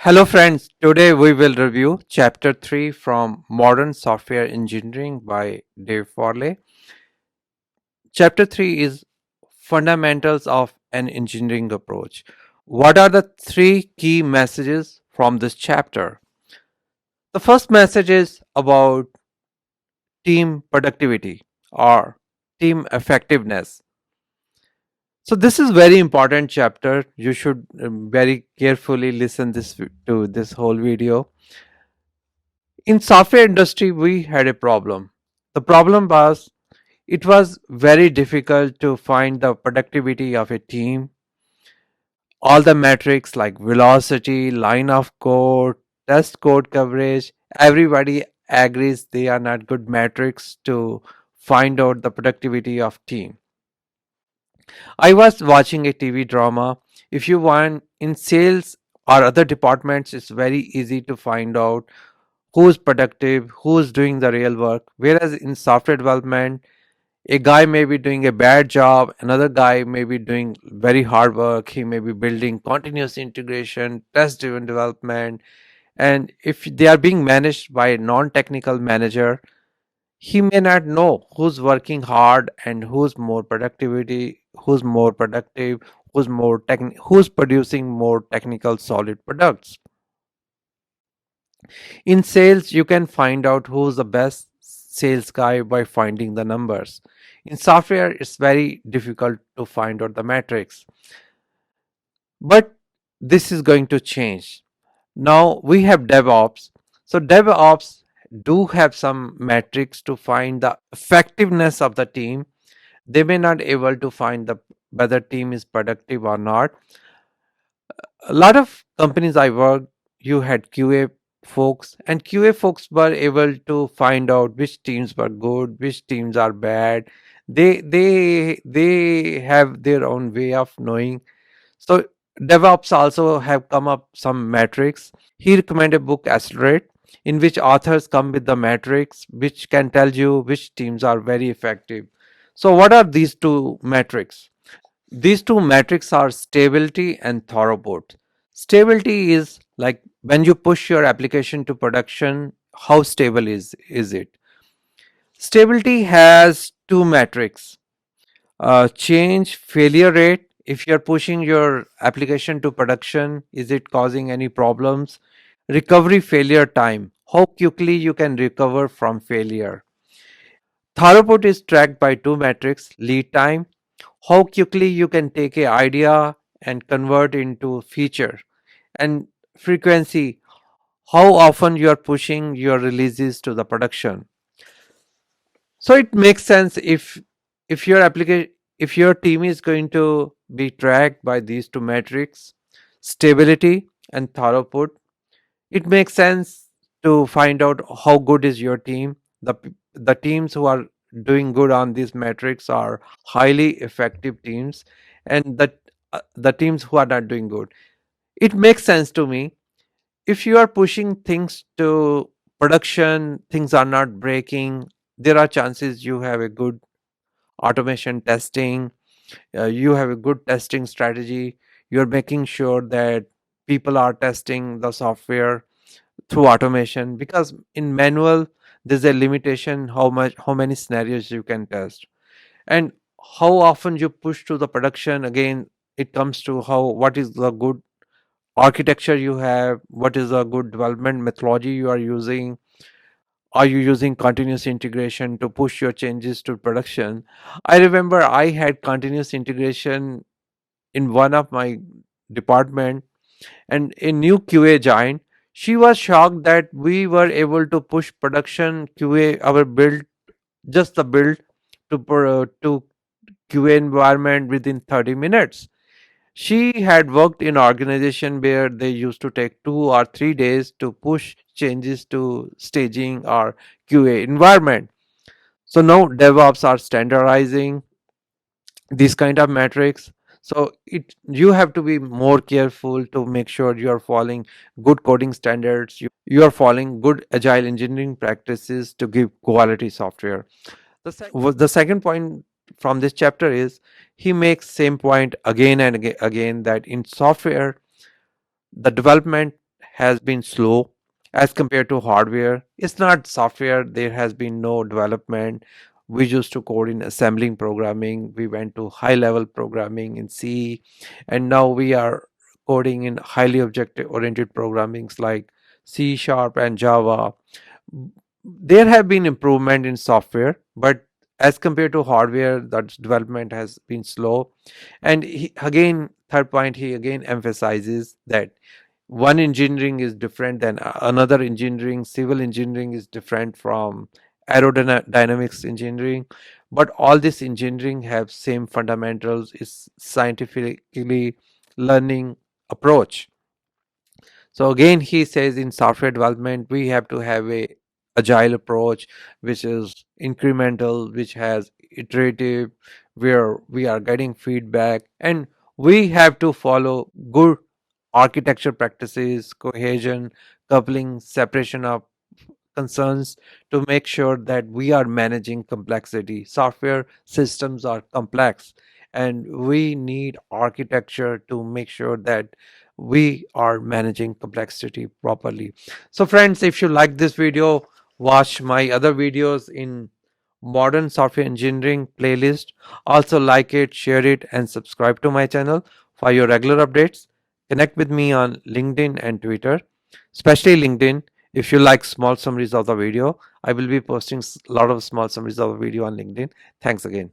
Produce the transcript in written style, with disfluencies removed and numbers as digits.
Hello, friends. Today we will review Chapter 3 from Modern Software Engineering by Dave Farley. Chapter 3 is Fundamentals of an Engineering Approach. What are the three key messages from this chapter? The first message is about team productivity or team effectiveness. So this is very important chapter. You should very carefully listen to this whole video. In software industry we had a problem. The problem was it was very difficult to find the productivity of a team. All the metrics like velocity, line of code, test code coverage, everybody agrees they are not good metrics to find out the productivity of team. I was watching a TV drama. If you want in sales or other departments, it's very easy to find out who's productive, who's doing the real work. Whereas in software development, a guy may be doing a bad job, another guy may be doing very hard work, he may be building continuous integration, test driven development. And if they are being managed by a non technical manager, he may not know who's working hard and who's more productive, who's producing more technical solid products. In sales, you can find out who's the best sales guy by finding the numbers. In software, it's very difficult to find out the metrics. But this is going to change. Now we have DevOps. So DevOps do have some metrics to find the effectiveness of the team. They may not able to find the whether team is productive or not. A lot of companies I worked, you had QA folks, and QA folks were able to find out which teams were good, which teams are bad. They have their own way of knowing. So DevOps also have come up some metrics. He recommended a book Accelerate, in which authors come with the metrics which can tell you which teams are very effective. So what are these two metrics? These two metrics are stability and throughput. Stability is like when you push your application to production, how stable is it? Stability has two metrics. Change failure rate. If you're pushing your application to production, is it causing any problems? Recovery failure time. How quickly you can recover from failure. Throughput is tracked by two metrics: lead time, how quickly you can take a idea and convert into feature, and frequency, how often you are pushing your releases to the production. So it makes sense if your application if your team is going to be tracked by these two metrics, stability and throughput, it makes sense to find out how good is your team. The teams who are doing good on these metrics are highly effective teams, and the teams who are not doing good, it makes sense to me. If you are pushing things to production, things are not breaking, there are chances you have a good automation testing, you have a good testing strategy, you're making sure that people are testing the software through automation, because in manual there's a limitation how many scenarios you can test, and how often you push to the production. Again, it comes to how what is the good architecture you have, what is a good development methodology you are using. Are you using continuous integration to push your changes to production? I remember I had continuous integration in one of my department, and a new QA joined. She was shocked that we were able to push production QA our build, just the build, to QA environment within 30 minutes. She had worked in organization where they used to take 2 or 3 days to push changes to staging or QA environment. So now DevOps are standardizing these kind of metrics. So it you have to be more careful to make sure you are following good coding standards, you are following good agile engineering practices to give quality software. The second point from this chapter is he makes same point again and again that in software the development has been slow as compared to hardware. It's not software, there has been no development. We used to code in assembling programming, we went to high level programming in C, and now we are coding in highly objective oriented programmings like C sharp and Java. There have been improvement in software, but as compared to hardware, that development has been slow. And again, third point, he again emphasizes that one engineering is different than another engineering. Civil engineering is different from aerodynamics engineering, but all this engineering have same fundamentals. Is scientifically learning approach. So again, he says in software development, we have to have a agile approach, which is incremental, which has iterative, where we are getting feedback, and we have to follow good architecture practices, cohesion, coupling, separation of concerns to make sure that we are managing complexity. Software systems are complex, and we need architecture to make sure that we are managing complexity properly. So, friends, if you like this video, watch my other videos in modern software engineering playlist. Also, like it, share it, and subscribe to my channel for your regular updates. Connect with me on LinkedIn and Twitter, especially LinkedIn. If you like small summaries of the video, I will be posting a lot of small summaries of the video on LinkedIn. Thanks again.